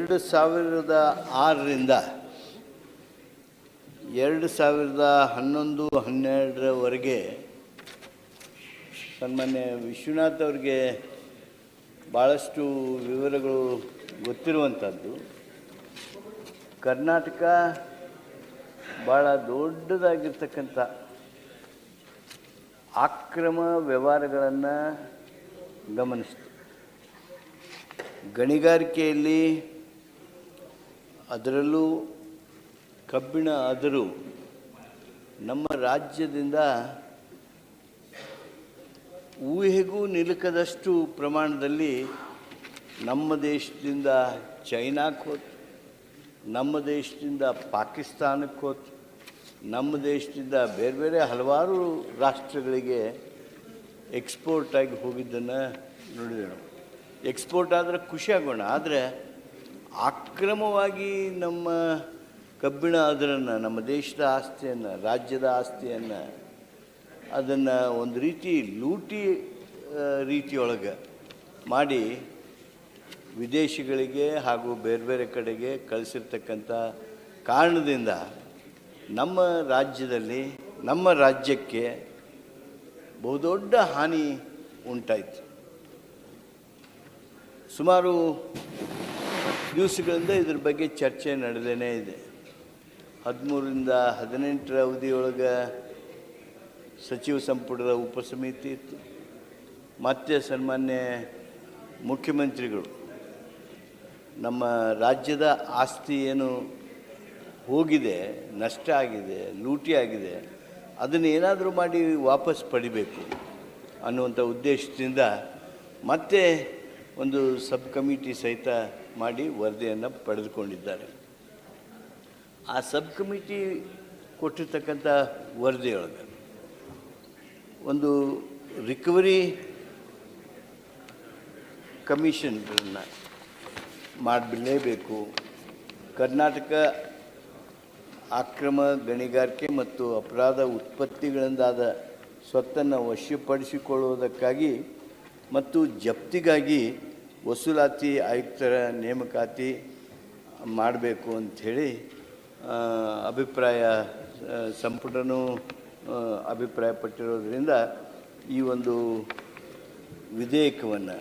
2006ರಿಂದ 2011-12ರವರೆಗೆ ಸನ್ಮಾನ್ಯ ವಿಶ್ವನಾಥ್ ಅವರಿಗೆ ಭಾಳಷ್ಟು ವಿವರಗಳು ಗೊತ್ತಿರುವಂಥದ್ದು. ಕರ್ನಾಟಕ ಭಾಳ ದೊಡ್ಡದಾಗಿರ್ತಕ್ಕಂಥ ಅಕ್ರಮ ವ್ಯವಹಾರಗಳನ್ನು ಗಮನಿಸ್ತು. ಗಣಿಗಾರಿಕೆಯಲ್ಲಿ, ಅದರಲ್ಲೂ ಕಬ್ಬಿಣ ಅದರು ನಮ್ಮ ರಾಜ್ಯದಿಂದ ಊಹೆಗೂ ನಿಲುಕದಷ್ಟು ಪ್ರಮಾಣದಲ್ಲಿ ನಮ್ಮ ದೇಶದಿಂದ ಚೈನಾಕ್ಕೆ ಹೋಯ್ತು, ನಮ್ಮ ದೇಶದಿಂದ ಪಾಕಿಸ್ತಾನಕ್ಕೆ ಹೋಯ್ತು, ನಮ್ಮ ದೇಶದಿಂದ ಬೇರೆ ಬೇರೆ ಹಲವಾರು ರಾಷ್ಟ್ರಗಳಿಗೆ ಎಕ್ಸ್ಪೋರ್ಟ್ ಆಗಿ ಹೋಗಿದ್ದನ್ನು ನೋಡಿದೆವು. ಎಕ್ಸ್ಪೋರ್ಟ್ ಆದರೆ ಖುಷಿಯಾಗೋಣ, ಆದರೆ ಅಕ್ರಮವಾಗಿ ನಮ್ಮ ಕಬ್ಬಿಣ ಅದರನ್ನು, ನಮ್ಮ ದೇಶದ ಆಸ್ತಿಯನ್ನು, ರಾಜ್ಯದ ಆಸ್ತಿಯನ್ನು, ಅದನ್ನು ಒಂದು ರೀತಿ ಲೂಟಿ ರೀತಿಯೊಳಗೆ ಮಾಡಿ ವಿದೇಶಿಗಳಿಗೆ ಹಾಗೂ ಬೇರೆ ಬೇರೆ ಕಡೆಗೆ ಕಳಿಸಿರ್ತಕ್ಕಂಥ ಕಾರಣದಿಂದ ನಮ್ಮ ರಾಜ್ಯದಲ್ಲಿ, ನಮ್ಮ ರಾಜ್ಯಕ್ಕೆ ಬಹುದೊಡ್ಡ ಹಾನಿ ಉಂಟಾಯಿತು. ಸುಮಾರು ದಿವಸಗಳಿಂದ ಇದ್ರ ಬಗ್ಗೆ ಚರ್ಚೆ ನಡೆದೇ ಇದೆ. 13ರಿಂದ 18ರ ಅವಧಿಯೊಳಗೆ ಸಚಿವ ಸಂಪುಟದ ಉಪಸಮಿತಿ ಇತ್ತು. ಮತ್ತು ಸನ್ಮಾನ್ಯ ಮುಖ್ಯಮಂತ್ರಿಗಳು ನಮ್ಮ ರಾಜ್ಯದ ಆಸ್ತಿ ಏನು ಹೋಗಿದೆ, ನಷ್ಟ ಆಗಿದೆ, ಲೂಟಿ ಆಗಿದೆ, ಅದನ್ನು ಏನಾದರೂ ಮಾಡಿ ವಾಪಸ್ ಪಡಿಬೇಕು ಅನ್ನುವಂಥ ಉದ್ದೇಶದಿಂದ ಮತ್ತೆ ಒಂದು ಸಬ್ ಕಮಿಟಿ ಸಹಿತ ಮಾಡಿ ವರದಿಯನ್ನು ಪಡೆದುಕೊಂಡಿದ್ದಾರೆ. ಆ ಸಬ್ ಕಮಿಟಿ ಕೊಟ್ಟಿರ್ತಕ್ಕಂಥ ವರದಿಯೊಳಗೆ ಒಂದು ರಿಕವರಿ ಕಮಿಷನನ್ನು ಮಾಡಲೇಬೇಕು. ಕರ್ನಾಟಕ ಅಕ್ರಮ ಗಣಿಗಾರಿಕೆ ಮತ್ತು ಅಪರಾಧ ಉತ್ಪತ್ತಿಗಳಿಂದಾದ ಸ್ವತ್ತನ್ನು ವಶಪಡಿಸಿಕೊಳ್ಳುವುದಕ್ಕಾಗಿ ಮತ್ತು ಜಪ್ತಿಗಾಗಿ ವಸೂಲಾತಿ ಆಯುಕ್ತರ ನೇಮಕಾತಿ ಮಾಡಬೇಕು ಅಂಥೇಳಿ ಅಭಿಪ್ರಾಯ ಸಂಪುಟನೂ ಅಭಿಪ್ರಾಯಪಟ್ಟಿರೋದ್ರಿಂದ ಈ ಒಂದು ವಿಧೇಯಕವನ್ನು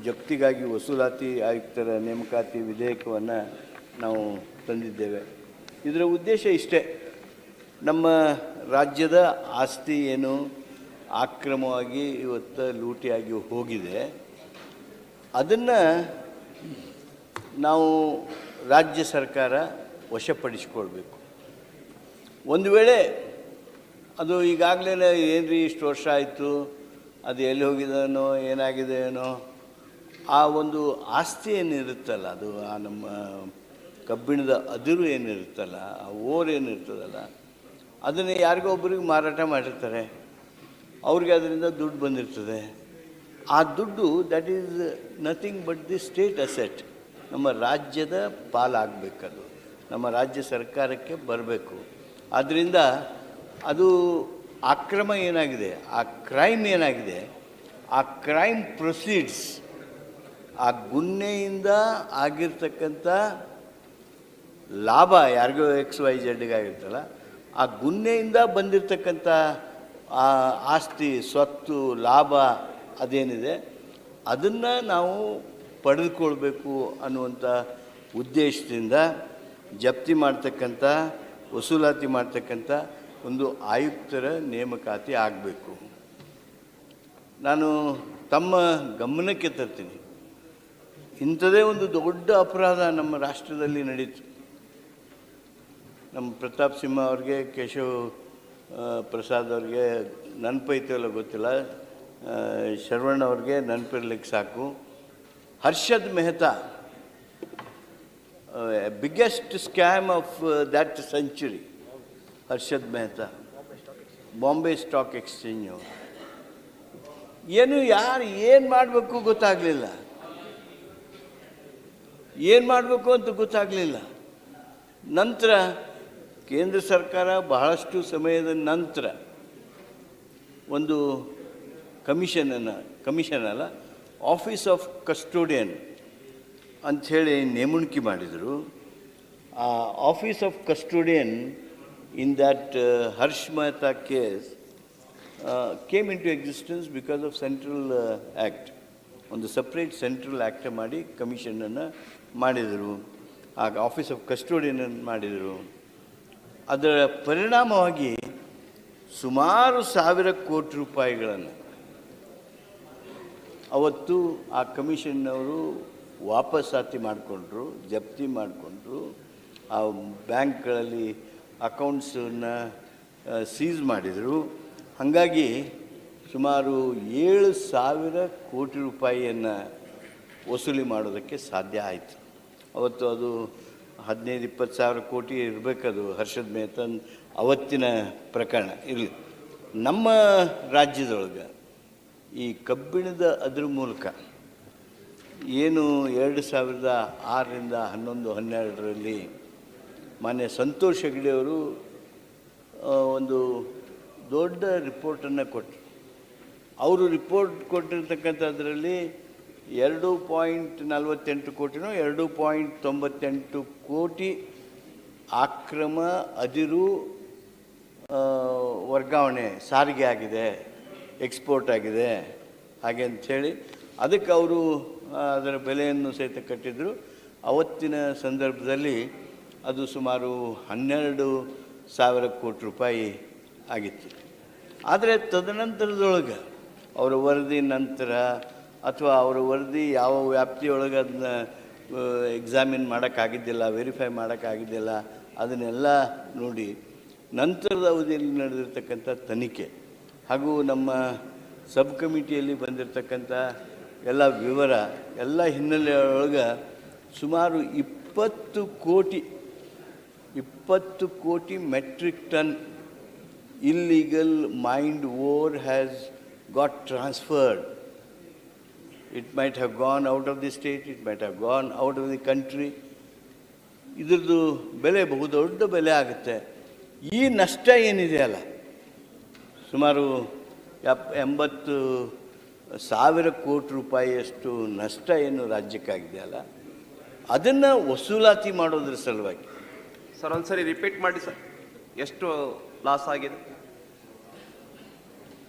ಜಪ್ತಿಗಾಗಿ ವಸೂಲಾತಿ ಆಯುಕ್ತರ ನೇಮಕಾತಿ ವಿಧೇಯಕವನ್ನು ನಾವು ತಂದಿದ್ದೇವೆ. ಇದರ ಉದ್ದೇಶ ಇಷ್ಟೇ, ನಮ್ಮ ರಾಜ್ಯದ ಆಸ್ತಿ ಏನು ಅಕ್ರಮವಾಗಿ ಇವತ್ತು ಲೂಟಿಯಾಗಿ ಹೋಗಿದೆ, ಅದನ್ನು ನಾವು ರಾಜ್ಯ ಸರ್ಕಾರ ವಶಪಡಿಸಿಕೊಳ್ಬೇಕು. ಒಂದು ವೇಳೆ ಅದು ಈಗಾಗಲೇ ಏನ್ರಿ ಇಷ್ಟು ವರ್ಷ ಆಯಿತು, ಅದು ಎಲ್ಲಿ ಹೋಗಿದನೋ ಏನಾಗಿದೆ ಏನೋ, ಆ ಒಂದು ಆಸ್ತಿ ಏನಿರುತ್ತಲ್ಲ, ಅದು ಆ ನಮ್ಮ ಕಬ್ಬಿಣದ ಅದಿರು ಏನಿರುತ್ತಲ್ಲ, ಆ ಓರ್ ಏನಿರ್ತದಲ್ಲ, ಅದನ್ನು ಯಾರಿಗೋ ಒಬ್ಬರಿಗೆ ಮಾರಾಟ ಮಾಡಿರ್ತಾರೆ, ಅವ್ರಿಗೆ ಅದರಿಂದ ದುಡ್ಡು ಬಂದಿರ್ತದೆ. ಆ ದುಡ್ಡು that is nothing but the state asset, ನಮ್ಮ ರಾಜ್ಯದ ಪಾಲಾಗಬೇಕದು, ನಮ್ಮ ರಾಜ್ಯ ಸರ್ಕಾರಕ್ಕೆ ಬರಬೇಕು. ಆದ್ದರಿಂದ ಅದು ಅಕ್ರಮ ಏನಾಗಿದೆ, ಆ ಕ್ರೈಮ್ ಏನಾಗಿದೆ, ಆ ಕ್ರೈಮ್ ಪ್ರೊಸೀಡ್ಸ್, ಆ ಗುನ್ನೆಯಿಂದ ಆಗಿರ್ತಕ್ಕಂಥ ಲಾಭ, ಯಾರಿಗೋ XYZ ಆಗಿರ್ತಲ್ಲ, ಆ ಗುನ್ನೆಯಿಂದ ಬಂದಿರತಕ್ಕಂಥ ಆ ಆಸ್ತಿ, ಸ್ವತ್ತು, ಲಾಭ ಅದೇನಿದೆ ಅದನ್ನು ನಾವು ಪಡೆದುಕೊಳ್ಬೇಕು ಅನ್ನುವಂಥ ಉದ್ದೇಶದಿಂದ ಜಪ್ತಿ ಮಾಡ್ತಕ್ಕಂಥ, ವಸೂಲಾತಿ ಮಾಡ್ತಕ್ಕಂಥ ಒಂದು ಆಯುಕ್ತರ ನೇಮಕಾತಿ ಆಗಬೇಕು. ನಾನು ತಮ್ಮ ಗಮನಕ್ಕೆ ತರ್ತೀನಿ, ಇಂಥದೇ ಒಂದು ದೊಡ್ಡ ಅಪರಾಧ ನಮ್ಮ ರಾಷ್ಟ್ರದಲ್ಲಿ ನಡೀತು. ನಮ್ಮ ಪ್ರತಾಪ್ ಸಿಂಹ ಅವ್ರಿಗೆ, ಕೇಶವ್ ಪ್ರಸಾದ್ ಅವ್ರಿಗೆ ನೆನಪೈತಲ್ಲ ಗೊತ್ತಿಲ್ಲ, ಶರವಣ ಅವ್ರಿಗೆ ನೆನಪಿರ್ಲಿಕ್ಕೆ ಸಾಕು. Harshad Mehta, biggest scam of that century, Harshad Mehta, Bombay stock exchange. ಯಾರು ಏನು ಮಾಡಬೇಕು ಗೊತ್ತಾಗಲಿಲ್ಲ, ಏನು ಮಾಡಬೇಕು ಅಂತ ಗೊತ್ತಾಗಲಿಲ್ಲ. ನಂತರ ಕೇಂದ್ರ ಸರ್ಕಾರ ಬಹಳಷ್ಟು ಸಮಯದ ನಂತರ ಒಂದು ಕಮಿಷನ್ ಅಲ್ಲ, ಆಫೀಸ್ ಆಫ್ ಕಸ್ಟೋಡಿಯನ್ ಅಂಥೇಳಿ ನೇಮಣಿಕೆ ಮಾಡಿದರು. Office of custodian in that Harsh Mehta case came into existence because of central act. ಒಂದು ಸಪ್ರೇಟ್ ಸೆಂಟ್ರಲ್ ಆ್ಯಕ್ಟ್ ಮಾಡಿ ಕಮಿಷನನ್ನು ಮಾಡಿದರು. ಆಗ ಆಫೀಸ್ ಆಫ್ ಕಸ್ಟೋಡಿಯನನ್ನು ಮಾಡಿದರು. ಅದರ ಪರಿಣಾಮವಾಗಿ ಸುಮಾರು 1,000 ಕೋಟಿ ರೂಪಾಯಿಗಳನ್ನು ಅವತ್ತು ಆ ಕಮಿಷನ್ನವರು ವಾಪಸ್ಸಾತಿ ಮಾಡಿಕೊಂಡ್ರು, ಜಪ್ತಿ ಮಾಡಿಕೊಂಡ್ರು. ಆ ಬ್ಯಾಂಕ್ಗಳಲ್ಲಿ ಅಕೌಂಟ್ಸನ್ನು ಸೀಸ್ ಮಾಡಿದರು. ಹಾಗಾಗಿ ಸುಮಾರು 7,000 ಕೋಟಿ ರೂಪಾಯಿಯನ್ನು ವಸೂಲಿ ಮಾಡೋದಕ್ಕೆ ಸಾಧ್ಯ ಆಯಿತು. ಅವತ್ತು ಅದು 15-20 ಸಾವಿರ ಕೋಟಿ ಇರಬೇಕದು ಹರ್ಷದ್ ಮೆಹ್ತನ್ ಅವತ್ತಿನ ಪ್ರಕರಣ ಇರಲಿ. ನಮ್ಮ ರಾಜ್ಯದೊಳಗೆ ಈ ಕಬ್ಬಿಣದ ಅದ್ರ ಮೂಲಕ ಏನು 2006ರಿಂದ 11-12ರಲ್ಲಿ ಮಾನ್ಯ ಸಂತೋಷ್ ಹೆಗ್ಡೆಯವರು ಒಂದು ದೊಡ್ಡ ರಿಪೋರ್ಟನ್ನು ಕೊಟ್ಟರು. ಅವರು ರಿಪೋರ್ಟ್ ಕೊಟ್ಟಿರ್ತಕ್ಕಂಥದ್ರಲ್ಲಿ 2.48 ಕೋಟಿನೋ 2.98 ಕೋಟಿ ಅಕ್ರಮ ಅದಿರು ವರ್ಗಾವಣೆ ಸಾರಿಗೆ ಆಗಿದೆ, ಎಕ್ಸ್ಪೋರ್ಟ್ ಆಗಿದೆ ಹಾಗೆ ಅಂಥೇಳಿ ಅದಕ್ಕೆ ಅವರು ಅದರ ಬೆಲೆಯನ್ನು ಸಹಿತ ಕಟ್ಟಿದರು. ಅವತ್ತಿನ ಸಂದರ್ಭದಲ್ಲಿ ಅದು ಸುಮಾರು 12,000 ಕೋಟಿ ರೂಪಾಯಿ ಆಗಿತ್ತು. ಆದರೆ ತದನಂತರದೊಳಗೆ ಅವರ ವರದಿ ನಂತರ ಅಥವಾ ಅವರ ವರದಿ ಯಾವ ವ್ಯಾಪ್ತಿಯೊಳಗೆ ಅದನ್ನ ಎಕ್ಸಾಮಿನ್ ಮಾಡೋಕ್ಕಾಗಿದ್ದಿಲ್ಲ, ವೆರಿಫೈ ಮಾಡೋಕ್ಕಾಗಿದ್ದಿಲ್ಲ, ಅದನ್ನೆಲ್ಲ ನೋಡಿ ನಂತರದ ಅವಧಿಯಲ್ಲಿ ನಡೆದಿರ್ತಕ್ಕಂಥ ತನಿಖೆ ಹಾಗೂ ನಮ್ಮ ಸಬ್ ಕಮಿಟಿಯಲ್ಲಿ ಬಂದಿರತಕ್ಕಂಥ ಎಲ್ಲ ವಿವರ ಎಲ್ಲ ಹಿನ್ನೆಲೆಯೊಳಗೆ ಸುಮಾರು 20 ಕೋಟಿ metric ton illegal mined ore has got transferred. It might have gone out of the state, it might have gone out of the country. ಇದರದ್ದು ಬೆಲೆ ಬಹುದೊಡ್ಡ ಬೆಲೆ ಆಗುತ್ತೆ. ಈ ನಷ್ಟ ಏನಿದೆಯಲ್ಲ ಸುಮಾರು 80,000 ಕೋಟಿ ರೂಪಾಯಿಯಷ್ಟು ನಷ್ಟ ಏನು ರಾಜ್ಯಕ್ಕಾಗಿದೆಯಲ್ಲ ಅದನ್ನು ವಸೂಲಾತಿ ಮಾಡೋದ್ರ ಸಲುವಾಗಿ. ಸರ್ ಒಂದ್ಸರಿ ರಿಪೀಟ್ ಮಾಡಿ ಸರ್, ಎಷ್ಟು ಲಾಸ್ ಆಗಿದೆ?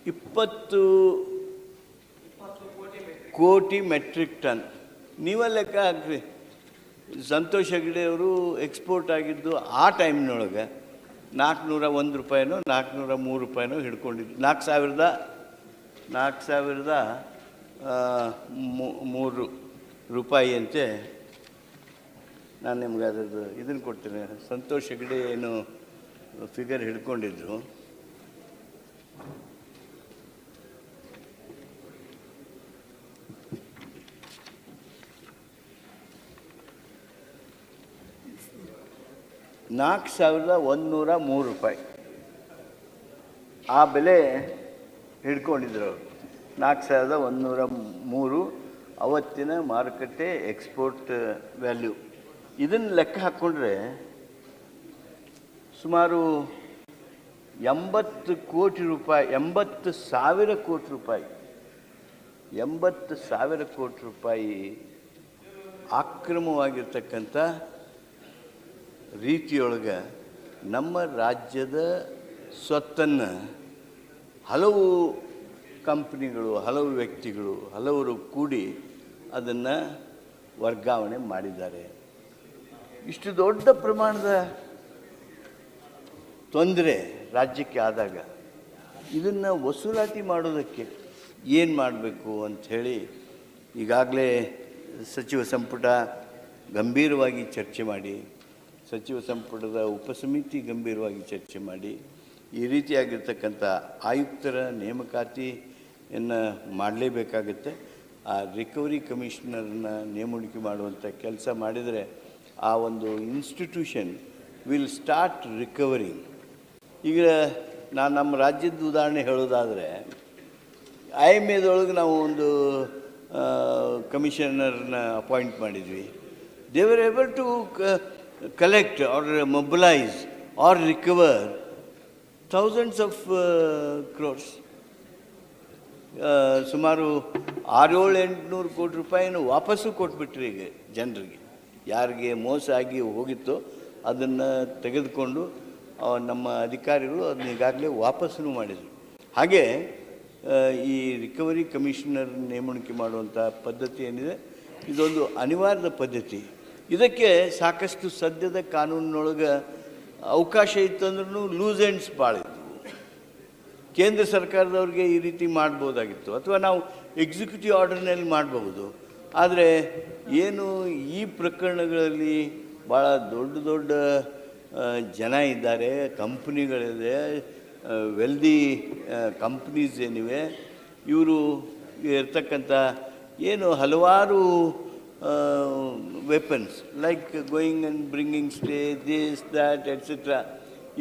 20 ಕೋಟಿ ಮೆಟ್ರಿಕ್ ಟನ್. ನೀವೇ ಲೆಕ್ಕ ಹಾಕ್ರಿ. ಸಂತೋಷ್ ಹೆಗ್ಡೆಯವರು ಎಕ್ಸ್ಪೋರ್ಟ್ ಆಗಿದ್ದು ಆ ಟೈಮ್ನೊಳಗೆ 401 ರೂಪಾಯಿನೋ 403 ರೂಪಾಯಿನೋ ಹಿಡ್ಕೊಂಡಿದ್ದು. 4,003 ರೂಪಾಯಿ ಅಂತೆ. ನಾನು ನಿಮ್ಗೆ ಅದರದ್ದು ಇದನ್ನು ಕೊಡ್ತೇನೆ. ಸಂತೋಷ್ ಹೆಗ್ಡೆ ಏನು ಫಿಗರ್ ಹಿಡ್ಕೊಂಡಿದ್ರು. ₹4,103 ಆ ಬೆಲೆ ಹಿಡ್ಕೊಂಡಿದ್ರು ಅವರು. 4,103 ಅವತ್ತಿನ ಮಾರುಕಟ್ಟೆ ಎಕ್ಸ್ಪೋರ್ಟ್ ವ್ಯಾಲ್ಯೂ. ಇದನ್ನು ಲೆಕ್ಕ ಹಾಕ್ಕೊಂಡ್ರೆ ಸುಮಾರು 80 ಕೋಟಿ ರೂಪಾಯಿ, 80,000 ಕೋಟಿ ರೂಪಾಯಿ, 80,000 ಕೋಟಿ ರೂಪಾಯಿ ಅಕ್ರಮವಾಗಿರ್ತಕ್ಕಂಥ ರೀತಿಯೊಳಗೆ ನಮ್ಮ ರಾಜ್ಯದ ಸ್ವತ್ತನ್ನು ಹಲವು ಕಂಪ್ನಿಗಳು, ಹಲವು ವ್ಯಕ್ತಿಗಳು, ಹಲವರು ಕೂಡಿ ಅದನ್ನು ವರ್ಗಾವಣೆ ಮಾಡಿದ್ದಾರೆ. ಇಷ್ಟು ದೊಡ್ಡ ಪ್ರಮಾಣದ ತೊಂದರೆ ರಾಜ್ಯಕ್ಕೆ ಆದಾಗ ಇದನ್ನು ವಸೂಲಾತಿ ಮಾಡೋದಕ್ಕೆ ಏನು ಮಾಡಬೇಕು ಅಂಥೇಳಿ ಈಗಾಗಲೇ ಸಚಿವ ಸಂಪುಟ ಗಂಭೀರವಾಗಿ ಚರ್ಚೆ ಮಾಡಿ, ಸಚಿವ ಸಂಪುಟದ ಉಪಸಮಿತಿ ಗಂಭೀರವಾಗಿ ಚರ್ಚೆ ಮಾಡಿ ಈ ರೀತಿಯಾಗಿರ್ತಕ್ಕಂಥ ಆಯುಕ್ತರ ನೇಮಕಾತಿಯನ್ನು ಮಾಡಲೇಬೇಕಾಗುತ್ತೆ. ಆ ರಿಕವರಿ ಕಮಿಷನರ್ನ ನೇಮಣಿಕೆ ಮಾಡುವಂಥ ಕೆಲಸ ಮಾಡಿದರೆ ಆ ಒಂದು ಇನ್ಸ್ಟಿಟ್ಯೂಷನ್ ವಿಲ್ ಸ್ಟಾರ್ಟ್ ರಿಕವರಿಂಗ್. ಈಗ ನಾನು ನಮ್ಮ ರಾಜ್ಯದ ಉದಾಹರಣೆ ಹೇಳೋದಾದರೆ IMAದೊಳಗೆ ನಾವು ಒಂದು ಕಮಿಷನರ್ನ ಅಪಾಯಿಂಟ್ ಮಾಡಿದ್ವಿ. They were able to collect or mobilize or recover thousands of crores. ಸುಮಾರು 600-800 ಕೋಟಿ ರೂಪಾಯಿನ ವಾಪಸ್ಸು ಕೊಟ್ಬಿಟ್ರಿ ಈಗ ಜನರಿಗೆ. ಯಾರಿಗೆ ಮೋಸ ಆಗಿ ಹೋಗಿತ್ತೋ ಅದನ್ನು ತೆಗೆದುಕೊಂಡು ನಮ್ಮ ಅಧಿಕಾರಿಗಳು ಅದನ್ನ ಈಗಾಗಲೇ ವಾಪಸ್ಸು ಮಾಡಿದರು. ಹಾಗೆ ಈ ರಿಕವರಿ ಕಮಿಷನರ್ ನೇಮಣಿಕೆ ಮಾಡುವಂಥ ಪದ್ಧತಿ ಏನಿದೆ ಇದೊಂದು ಅನಿವಾರ್ಯ ಪದ್ಧತಿ. ಇದಕ್ಕೆ ಸಾಕಷ್ಟು ಸದ್ಯದ ಕಾನೂನಿನೊಳಗೆ ಅವಕಾಶ ಇತ್ತಂದ್ರೂ ಲೂಸ್ ಎಂಡ್ಸ್ ಭಾಳ ಇತ್ತು. ಕೇಂದ್ರ ಸರ್ಕಾರದವ್ರಿಗೆ ಈ ರೀತಿ ಮಾಡ್ಬೋದಾಗಿತ್ತು, ಅಥವಾ ನಾವು ಎಕ್ಸಿಕ್ಯೂಟಿವ್ ಆರ್ಡರ್ನಲ್ಲಿ ಮಾಡಬಹುದು. ಆದರೆ ಏನು ಈ ಪ್ರಕರಣಗಳಲ್ಲಿ ಭಾಳ ದೊಡ್ಡ ದೊಡ್ಡ ಜನ ಇದ್ದಾರೆ, ಕಂಪ್ನಿಗಳಿದೆ, ವೆಲ್ದಿ ಕಂಪ್ನೀಸ್ ಏನಿವೆ, ಇವರು ಇರ್ತಕ್ಕಂಥ ಏನು ಹಲವಾರು weapons like going and bringing stay this that et cetera,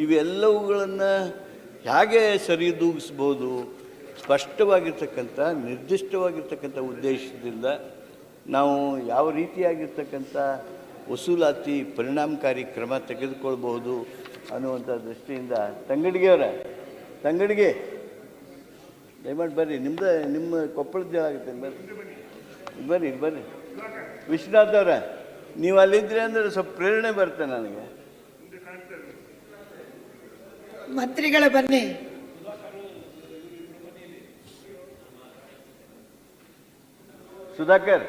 ಇವೆಲ್ಲವುಗಳನ್ನು ಹೇಗೆ ಸರಿದೂಗಿಸ್ಬೋದು, ಸ್ಪಷ್ಟವಾಗಿರ್ತಕ್ಕಂಥ ನಿರ್ದಿಷ್ಟವಾಗಿರ್ತಕ್ಕಂಥ ಉದ್ದೇಶದಿಂದ ನಾವು ಯಾವ ರೀತಿಯಾಗಿರ್ತಕ್ಕಂಥ ವಸೂಲಾತಿ ಪರಿಣಾಮಕಾರಿ ಕ್ರಮ ತೆಗೆದುಕೊಳ್ಬೋದು ಅನ್ನುವಂಥ ದೃಷ್ಟಿಯಿಂದ ತಂಗಡಿಗೆ ದಯಮಾಡಿ ಬರ್ರಿ, ನಿಮ್ಮ ಕೊಪ್ಪಳದ ಆಗುತ್ತೆ, ಬರ್ರಿ ವಿಶ್ವನಾಥ್ ಅವರ, ನೀವು ಅಲ್ಲಿದ್ರಿ ಅಂದರೆ ಸ್ವಲ್ಪ ಪ್ರೇರಣೆ ಬರುತ್ತೆ ನನಗೆ. ಮಂತ್ರಿಗಳ ಬನ್ನಿ. ಸುಧಾಕರ್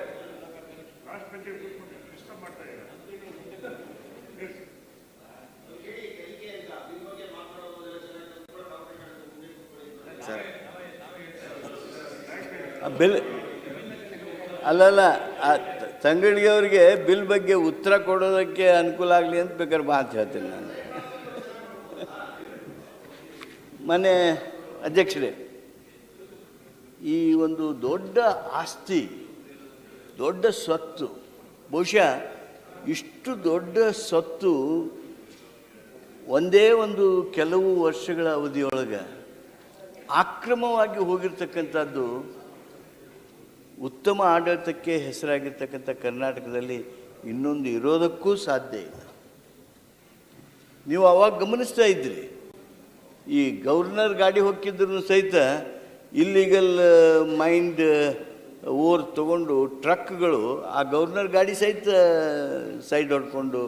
ಬಿಲ್ ಅಲ್ಲಲ್ಲ, ತಂಗಡಿಗೆ ಅವ್ರಿಗೆ ಬಿಲ್ ಬಗ್ಗೆ ಉತ್ತರ ಕೊಡೋದಕ್ಕೆ ಅನುಕೂಲ ಆಗಲಿ ಅಂತ ಬೇಕಾದ್ರೆ ಮಾತು ಹೇಳ್ತೀನಿ ನಾನು. ಮನೆ ಅಧ್ಯಕ್ಷರೇ, ಈ ಒಂದು ದೊಡ್ಡ ಆಸ್ತಿ, ದೊಡ್ಡ ಸ್ವತ್ತು, ಬಹುಶಃ ಇಷ್ಟು ದೊಡ್ಡ ಸ್ವತ್ತು ಒಂದೇ ಒಂದು ಕೆಲವು ವರ್ಷಗಳ ಅವಧಿಯೊಳಗೆ ಆಕ್ರಮವಾಗಿ ಹೋಗಿರ್ತಕ್ಕಂಥದ್ದು ಉತ್ತಮ ಆಡಳಿತಕ್ಕೆ ಹೆಸರಾಗಿರ್ತಕ್ಕಂಥ ಕರ್ನಾಟಕದಲ್ಲಿ ಇನ್ನೊಂದು ಇರೋದಕ್ಕೂ ಸಾಧ್ಯ ಇಲ್ಲ. ನೀವು ಅವಾಗ ಗಮನಿಸ್ತಾ ಇದ್ರಿ, ಈ ಗವರ್ನರ್ ಗಾಡಿ ಹೋಗ್ತಿದ್ರು ಸಹಿತ ಇಲ್ಲಿಗಲ್ ಮೈಂಡ್ ಓವರ್ ತಗೊಂಡು ಟ್ರಕ್ಗಳು ಆ ಗವರ್ನರ್ ಗಾಡಿ ಸಹಿತ ಸೈಡ್ ಹೊಡ್ಕೊಂಡು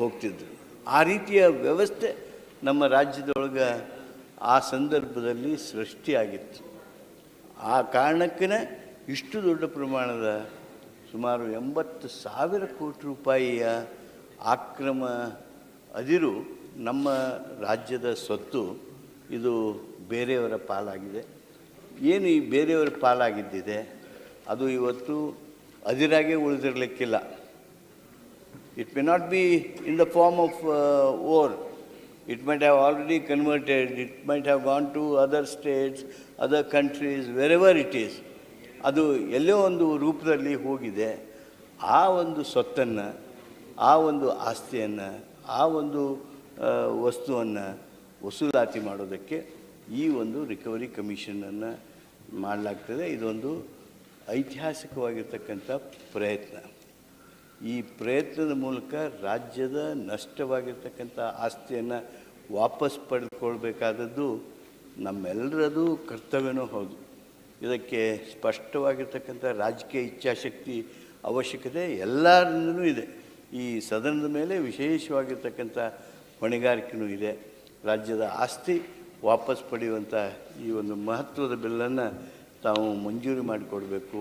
ಹೋಗ್ತಿದ್ರು. ಆ ರೀತಿಯ ವ್ಯವಸ್ಥೆ ನಮ್ಮ ರಾಜ್ಯದೊಳಗೆ ಆ ಸಂದರ್ಭದಲ್ಲಿ ಸೃಷ್ಟಿಯಾಗಿತ್ತು. ಆ ಕಾರಣಕ್ಕೇ ಇಷ್ಟು ದೊಡ್ಡ ಪ್ರಮಾಣದ ಸುಮಾರು 80,000 ಕೋಟಿ ರೂಪಾಯಿಯ ಆಕ್ರಮ ಅದಿರು ನಮ್ಮ ರಾಜ್ಯದ ಸ್ವತ್ತು ಇದು ಬೇರೆಯವರ ಪಾಲಾಗಿದೆ. ಏನು ಈ ಬೇರೆಯವರ ಪಾಲಾಗಿದ್ದಿದೆ ಅದು ಇವತ್ತು ಅದಿರಾಗೆ ಉಳಿದಿರಲಿಕ್ಕಿಲ್ಲ. It may not be in the form of ore. It might have already converted, it might have gone to other states, other countries, wherever it is. ಅದು ಎಲ್ಲೋ ಒಂದು ರೂಪದಲ್ಲಿ ಹೋಗಿದೆ. ಆ ಒಂದು ಸ್ವತ್ತನ್ನು, ಆ ಒಂದು ಆಸ್ತಿಯನ್ನು, ಆ ಒಂದು ವಸ್ತುವನ್ನು ವಸೂಲಾತಿ ಮಾಡೋದಕ್ಕೆ ಈ ಒಂದು ರಿಕವರಿ ಕಮಿಷನನ್ನು ಮಾಡಲಾಗ್ತದೆ. ಇದೊಂದು ಐತಿಹಾಸಿಕವಾಗಿರ್ತಕ್ಕಂಥ ಪ್ರಯತ್ನ. ಈ ಪ್ರಯತ್ನದ ಮೂಲಕ ರಾಜ್ಯದ ನಷ್ಟವಾಗಿರ್ತಕ್ಕಂಥ ಆಸ್ತಿಯನ್ನು ವಾಪಸ್ ಪಡೆದುಕೊಳ್ಬೇಕಾದದ್ದು ನಮ್ಮೆಲ್ಲರದು ಕರ್ತವ್ಯನೂ ಹೌದು. ಇದಕ್ಕೆ ಸ್ಪಷ್ಟವಾಗಿರ್ತಕ್ಕಂಥ ರಾಜಕೀಯ ಇಚ್ಛಾಶಕ್ತಿ ಅವಶ್ಯಕತೆ ಎಲ್ಲರಿಂದಲೂ ಇದೆ. ಈ ಸದನದ ಮೇಲೆ ವಿಶೇಷವಾಗಿರ್ತಕ್ಕಂಥ ಹೊಣೆಗಾರಿಕೆಯೂ ಇದೆ. ರಾಜ್ಯದ ಆಸ್ತಿ ವಾಪಸ್ ಪಡೆಯುವಂಥ ಈ ಒಂದು ಮಹತ್ವದ ಬಿಲ್ಲನ್ನು ತಾವು ಮಂಜೂರಿ ಮಾಡಿಕೊಡಬೇಕು,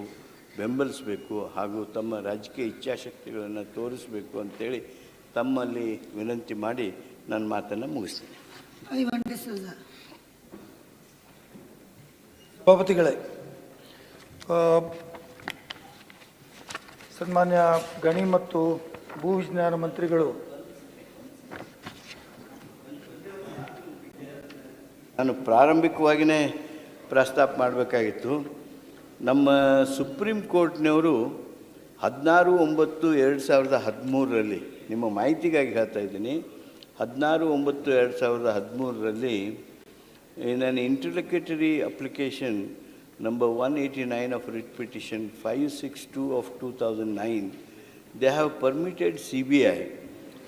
ಬೆಂಬಲಿಸಬೇಕು, ಹಾಗೂ ತಮ್ಮ ರಾಜಕೀಯ ಇಚ್ಛಾಶಕ್ತಿಗಳನ್ನು ತೋರಿಸಬೇಕು ಅಂತೇಳಿ ತಮ್ಮಲ್ಲಿ ವಿನಂತಿ ಮಾಡಿ ನನ್ನ ಮಾತನ್ನು ಮುಗಿಸ್ತೀನಿ. ಸಭಾಪತಿಗಳೇ, ಸನ್ಮಾನ್ಯ ಗಣಿ ಮತ್ತು ಭೂ ವಿಜ್ಞಾನ ಮಂತ್ರಿಗಳು, ನಾನು ಪ್ರಾರಂಭಿಕವಾಗಿಯೇ ಪ್ರಸ್ತಾಪ ಮಾಡಬೇಕಾಗಿತ್ತು. ನಮ್ಮ ಸುಪ್ರೀಂ ಕೋರ್ಟ್ನವರು 16/9/2013 ನಿಮ್ಮ ಮಾಹಿತಿಗಾಗಿ ಹೇಳ್ತಾ ಇದ್ದೀನಿ, 16/9/2013 in an interlocutory application number 189 of writ petition 562 of 2009, they have permitted CBI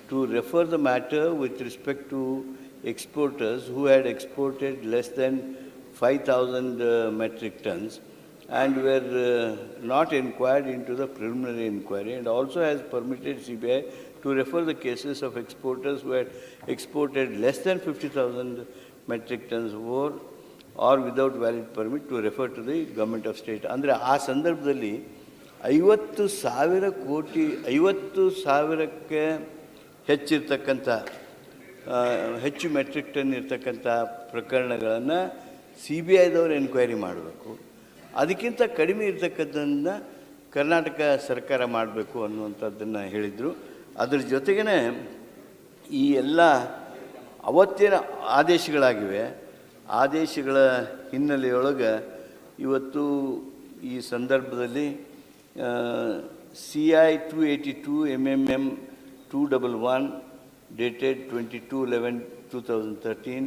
to refer the matter with respect to exporters who had exported less than 5,000 metric tons and were not inquired into the preliminary inquiry, and also has permitted CBI to refer the cases of exporters who had exported less than 50,000 metric tons or without valid permit to refer to the government of state. ಅಂದರೆ ಆ ಸಂದರ್ಭದಲ್ಲಿ 50,000 ಕೋಟಿ 50,000ಕ್ಕೆ ಹೆಚ್ಚಿರ್ತಕ್ಕಂಥ ಹೆಚ್ಚು metric ton ಇರ್ತಕ್ಕಂಥ ಪ್ರಕರಣಗಳನ್ನು CBIದವರು enquiry ಮಾಡಬೇಕು. ಅದಕ್ಕಿಂತ ಕಡಿಮೆ ಇರ್ತಕ್ಕಂಥದ್ದನ್ನು ಕರ್ನಾಟಕ ಸರ್ಕಾರ ಮಾಡಬೇಕು ಅನ್ನುವಂಥದ್ದನ್ನು ಹೇಳಿದರು. ಅದ್ರ ಜೊತೆಗೇ ಈ ಎಲ್ಲ ಅವತ್ತಿನ ಆದೇಶಗಳಾಗಿವೆ. ಆದೇಶಗಳ ಹಿನ್ನೆಲೆಯೊಳಗೆ ಇವತ್ತು ಈ ಸಂದರ್ಭದಲ್ಲಿ CI 282 MMM 211 dated 22/11/2013,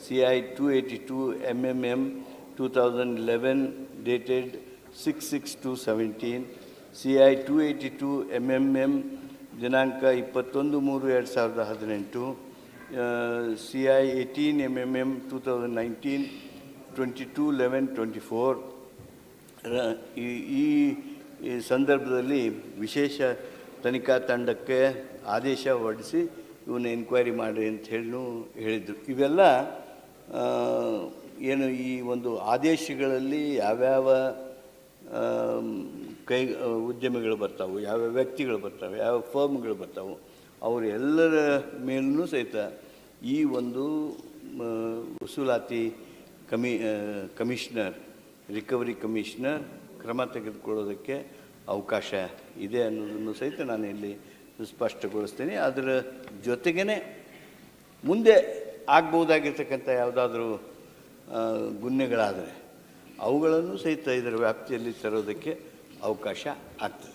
CI 282 MMM 2011 dated 6/6/2017, CI 282 MMM ದಿನಾಂಕ 21/3/2018, CI 18 MMM 2019 22/11/24. ಈ ಸಂದರ್ಭದಲ್ಲಿ ವಿಶೇಷ ತನಿಖಾ ತಂಡಕ್ಕೆ ಆದೇಶ ಹೊರಡಿಸಿ ಇವನ್ನ ಎನ್ಕ್ವೈರಿ ಮಾಡಿ ಅಂತ ಹೇಳಿದರು. ಇವೆಲ್ಲ ಏನು ಈ ಒಂದು ಆದೇಶಗಳಲ್ಲಿ ಯಾವ್ಯಾವ ಉದ್ಯಮಿಗಳು ಬರ್ತಾವೆ, ಯಾವ್ಯಾವ ವ್ಯಕ್ತಿಗಳು ಬರ್ತಾವೆ, ಯಾವ ಫರ್ಮ್ಗಳು ಬರ್ತಾವೆ, ಅವರು ಎಲ್ಲರ ಮೇಲೂ ಸಹಿತ ಈ ಒಂದು ವಸೂಲಾತಿ ಕಮಿಷನರ್, ರಿಕವರಿ ಕಮಿಷನರ್ ಕ್ರಮ ತೆಗೆದುಕೊಳ್ಳೋದಕ್ಕೆ ಅವಕಾಶ ಇದೆ ಅನ್ನೋದನ್ನು ಸಹಿತ ನಾನು ಇಲ್ಲಿ ಸ್ಪಷ್ಟಗೊಳಿಸ್ತೀನಿ. ಅದರ ಜೊತೆಗೇ ಮುಂದೆ ಆಗ್ಬೋದಾಗಿರ್ತಕ್ಕಂಥ ಯಾವುದಾದ್ರೂ ಗುನ್ನೆಗಳಾದರೆ ಅವುಗಳನ್ನು ಸಹಿತ ಇದರ ವ್ಯಾಪ್ತಿಯಲ್ಲಿ ತರೋದಕ್ಕೆ ಅವಕಾಶ ಆಗ್ತದೆ.